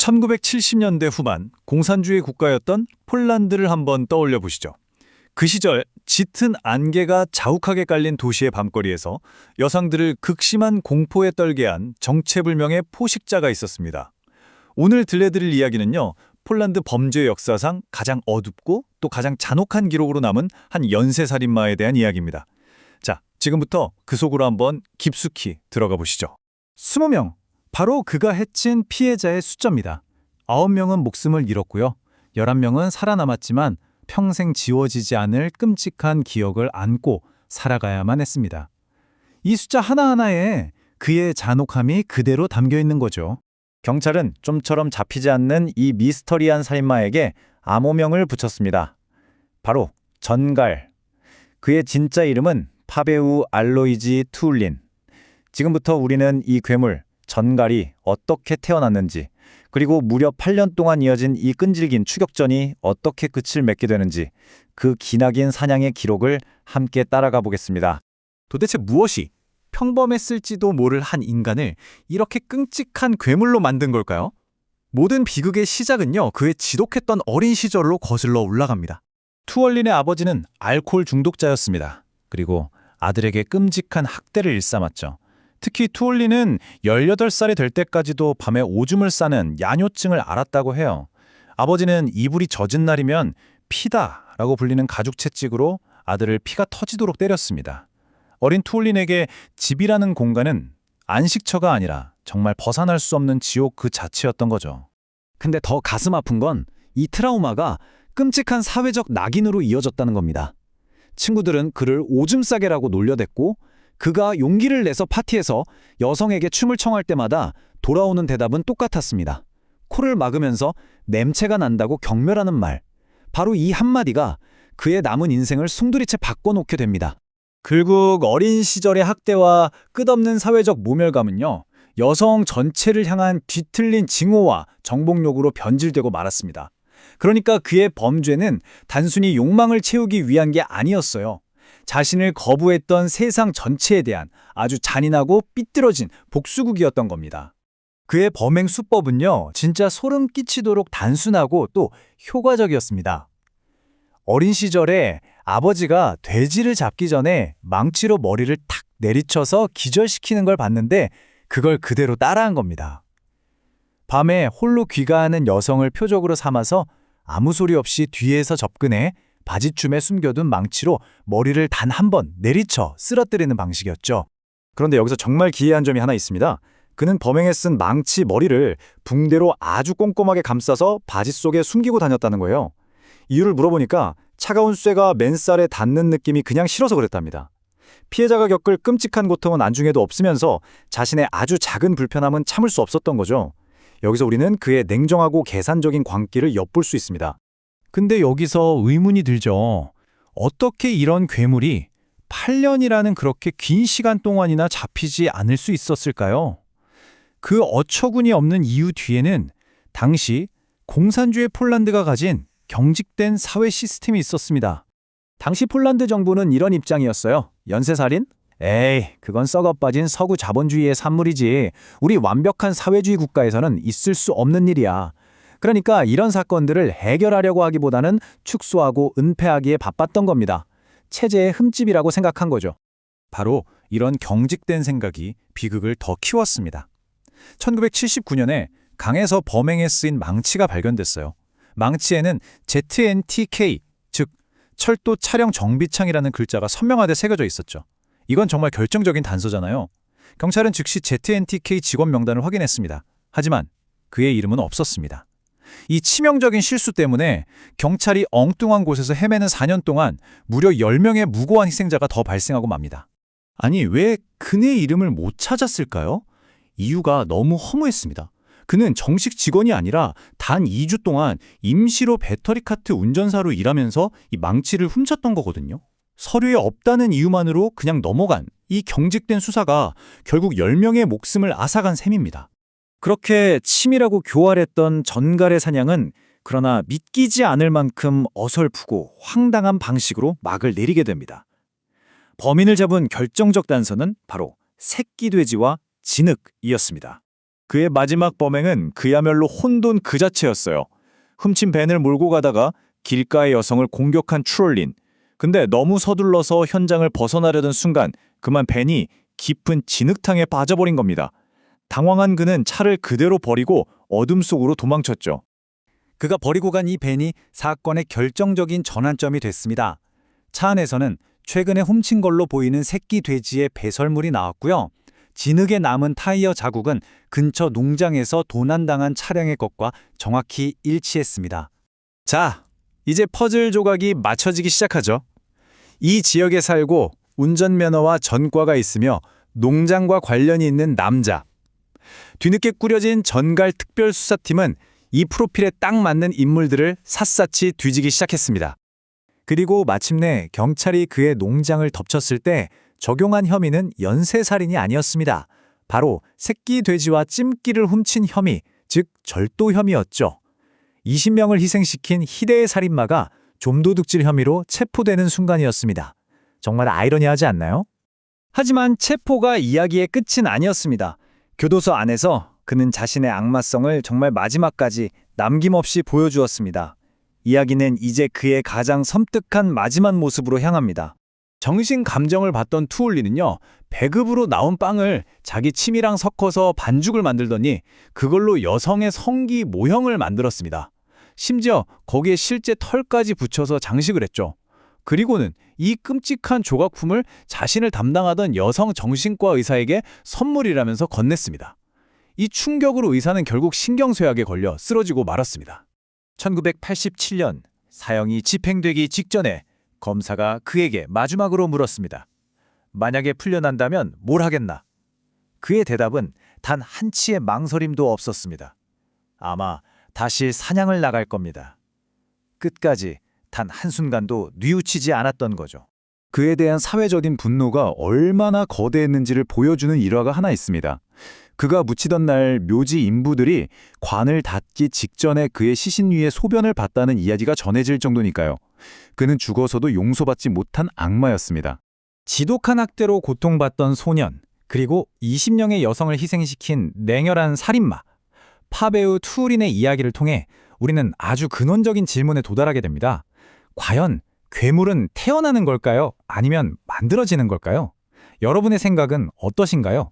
1970년대 후반 공산주의 국가였던 폴란드를 한번 떠올려 보시죠. 그 시절 짙은 안개가 자욱하게 깔린 도시의 밤거리에서 여성들을 극심한 공포에 떨게 한 정체불명의 포식자가 있었습니다. 오늘 들려드릴 이야기는요, 폴란드 범죄 역사상 가장 어둡고 또 가장 잔혹한 기록으로 남은 한 연쇄살인마에 대한 이야기입니다. 자, 지금부터 그 속으로 한번 깊숙이 들어가 보시죠. 20명, 바로 그가 해친 피해자의 숫자입니다. 9명은 목숨을 잃었고요. 11명은 살아남았지만 평생 지워지지 않을 끔찍한 기억을 안고 살아가야만 했습니다. 이 숫자 하나하나에 그의 잔혹함이 그대로 담겨 있는 거죠. 경찰은 좀처럼 잡히지 않는 이 미스터리한 살인마에게 암호명을 붙였습니다. 바로 전갈. 그의 진짜 이름은 파베우 알로이지 투울린. 지금부터 우리는 이 괴물, 전갈이 어떻게 태어났는지, 그리고 무려 8년 동안 이어진 이 끈질긴 추격전이 어떻게 끝을 맺게 되는지, 그 기나긴 사냥의 기록을 함께 따라가 보겠습니다. 도대체 무엇이 평범했을지도 모를 한 인간을 이렇게 끔찍한 괴물로 만든 걸까요? 모든 비극의 시작은요, 그의 지독했던 어린 시절로 거슬러 올라갑니다. 투얼린의 아버지는 알코올 중독자였습니다. 그리고 아들에게 끔찍한 학대를 일삼았죠. 특히 투올린은 18살이 될 때까지도 밤에 오줌을 싸는 야뇨증을 앓았다고 해요. 아버지는 이불이 젖은 날이면 피다라고 불리는 가죽 채찍으로 아들을 피가 터지도록 때렸습니다. 어린 투올린에게 집이라는 공간은 안식처가 아니라 정말 벗어날 수 없는 지옥 그 자체였던 거죠. 근데 더 가슴 아픈 건 이 트라우마가 끔찍한 사회적 낙인으로 이어졌다는 겁니다. 친구들은 그를 오줌 싸개라고 놀려댔고, 그가 용기를 내서 파티에서 여성에게 춤을 청할 때마다 돌아오는 대답은 똑같았습니다. 코를 막으면서 냄새가 난다고 경멸하는 말. 바로 이 한마디가 그의 남은 인생을 송두리째 바꿔놓게 됩니다. 결국 어린 시절의 학대와 끝없는 사회적 모멸감은요, 여성 전체를 향한 뒤틀린 징후와 정복욕으로 변질되고 말았습니다. 그러니까 그의 범죄는 단순히 욕망을 채우기 위한 게 아니었어요. 자신을 거부했던 세상 전체에 대한 아주 잔인하고 삐뚤어진 복수극이었던 겁니다. 그의 범행 수법은요, 진짜 소름 끼치도록 단순하고 또 효과적이었습니다. 어린 시절에 아버지가 돼지를 잡기 전에 망치로 머리를 탁 내리쳐서 기절시키는 걸 봤는데 그걸 그대로 따라한 겁니다. 밤에 홀로 귀가하는 여성을 표적으로 삼아서 아무 소리 없이 뒤에서 접근해 바지춤에 숨겨둔 망치로 머리를 단 한 번 내리쳐 쓰러뜨리는 방식이었죠. 그런데 여기서 정말 기이한 점이 하나 있습니다. 그는 범행에 쓴 망치 머리를 붕대로 아주 꼼꼼하게 감싸서 바지 속에 숨기고 다녔다는 거예요. 이유를 물어보니까 차가운 쇠가 맨살에 닿는 느낌이 그냥 싫어서 그랬답니다. 피해자가 겪을 끔찍한 고통은 안중에도 없으면서 자신의 아주 작은 불편함은 참을 수 없었던 거죠. 여기서 우리는 그의 냉정하고 계산적인 광기를 엿볼 수 있습니다. 근데 여기서 의문이 들죠. 어떻게 이런 괴물이 8년이라는 그렇게 긴 시간 동안이나 잡히지 않을 수 있었을까요? 그 어처구니 없는 이유 뒤에는 당시 공산주의 폴란드가 가진 경직된 사회 시스템이 있었습니다. 당시 폴란드 정부는 이런 입장이었어요. 연쇄살인? 에이, 그건 썩어빠진 서구 자본주의의 산물이지. 우리 완벽한 사회주의 국가에서는 있을 수 없는 일이야. 그러니까 이런 사건들을 해결하려고 하기보다는 축소하고 은폐하기에 바빴던 겁니다. 체제의 흠집이라고 생각한 거죠. 바로 이런 경직된 생각이 비극을 더 키웠습니다. 1979년에 강에서 범행에 쓰인 망치가 발견됐어요. 망치에는 ZNTK, 즉 철도 차량 정비창이라는 글자가 선명하게 새겨져 있었죠. 이건 정말 결정적인 단서잖아요. 경찰은 즉시 ZNTK 직원 명단을 확인했습니다. 하지만 그의 이름은 없었습니다. 이 치명적인 실수 때문에 경찰이 엉뚱한 곳에서 헤매는 4년 동안 무려 10명의 무고한 희생자가 더 발생하고 맙니다. 아니, 왜 그의 이름을 못 찾았을까요? 이유가 너무 허무했습니다. 그는 정식 직원이 아니라 단 2주 동안 임시로 배터리 카트 운전사로 일하면서 이 망치를 훔쳤던 거거든요. 서류에 없다는 이유만으로 그냥 넘어간 이 경직된 수사가 결국 10명의 목숨을 앗아간 셈입니다. 그렇게 치밀하고 교활했던 전갈의 사냥은 그러나 믿기지 않을 만큼 어설프고 황당한 방식으로 막을 내리게 됩니다. 범인을 잡은 결정적 단서는 바로 새끼 돼지와 진흙이었습니다. 그의 마지막 범행은 그야말로 혼돈 그 자체였어요. 훔친 벤을 몰고 가다가 길가의 여성을 공격한 트롤린. 근데 너무 서둘러서 현장을 벗어나려던 순간 그만 벤이 깊은 진흙탕에 빠져버린 겁니다. 당황한 그는 차를 그대로 버리고 어둠 속으로 도망쳤죠. 그가 버리고 간 이 벤이 사건의 결정적인 전환점이 됐습니다. 차 안에서는 최근에 훔친 걸로 보이는 새끼 돼지의 배설물이 나왔고요. 진흙에 남은 타이어 자국은 근처 농장에서 도난당한 차량의 것과 정확히 일치했습니다. 자, 이제 퍼즐 조각이 맞춰지기 시작하죠. 이 지역에 살고 운전면허와 전과가 있으며 농장과 관련이 있는 남자. 뒤늦게 꾸려진 전갈 특별수사팀은 이 프로필에 딱 맞는 인물들을 샅샅이 뒤지기 시작했습니다. 그리고 마침내 경찰이 그의 농장을 덮쳤을 때 적용한 혐의는 연쇄살인이 아니었습니다. 바로 새끼 돼지와 찜기를 훔친 혐의, 즉 절도 혐의였죠. 20명을 희생시킨 희대의 살인마가 좀도둑질 혐의로 체포되는 순간이었습니다. 정말 아이러니하지 않나요? 하지만 체포가 이야기의 끝은 아니었습니다. 교도소 안에서 그는 자신의 악마성을 정말 마지막까지 남김없이 보여주었습니다. 이야기는 이제 그의 가장 섬뜩한 마지막 모습으로 향합니다. 정신 감정을 받던 투올리는요, 배급으로 나온 빵을 자기 침이랑 섞어서 반죽을 만들더니 그걸로 여성의 성기 모형을 만들었습니다. 심지어 거기에 실제 털까지 붙여서 장식을 했죠. 그리고는 이 끔찍한 조각품을 자신을 담당하던 여성 정신과 의사에게 선물이라면서 건넸습니다. 이 충격으로 의사는 결국 신경쇠약에 걸려 쓰러지고 말았습니다. 1987년 사형이 집행되기 직전에 검사가 그에게 마지막으로 물었습니다. 만약에 풀려난다면 뭘 하겠나? 그의 대답은 단 한치의 망설임도 없었습니다. 아마 다시 사냥을 나갈 겁니다. 끝까지 단 한순간도 뉘우치지 않았던 거죠. 그에 대한 사회적인 분노가 얼마나 거대했는지를 보여주는 일화가 하나 있습니다. 그가 묻히던 날 묘지 인부들이 관을 닫기 직전에 그의 시신 위에 소변을 봤다는 이야기가 전해질 정도니까요. 그는 죽어서도 용서받지 못한 악마였습니다. 지독한 학대로 고통받던 소년, 그리고 20명의 여성을 희생시킨 냉혈한 살인마. 팝배우 투우린의 이야기를 통해 우리는 아주 근원적인 질문에 도달하게 됩니다. 과연 괴물은 태어나는 걸까요? 아니면 만들어지는 걸까요? 여러분의 생각은 어떠신가요?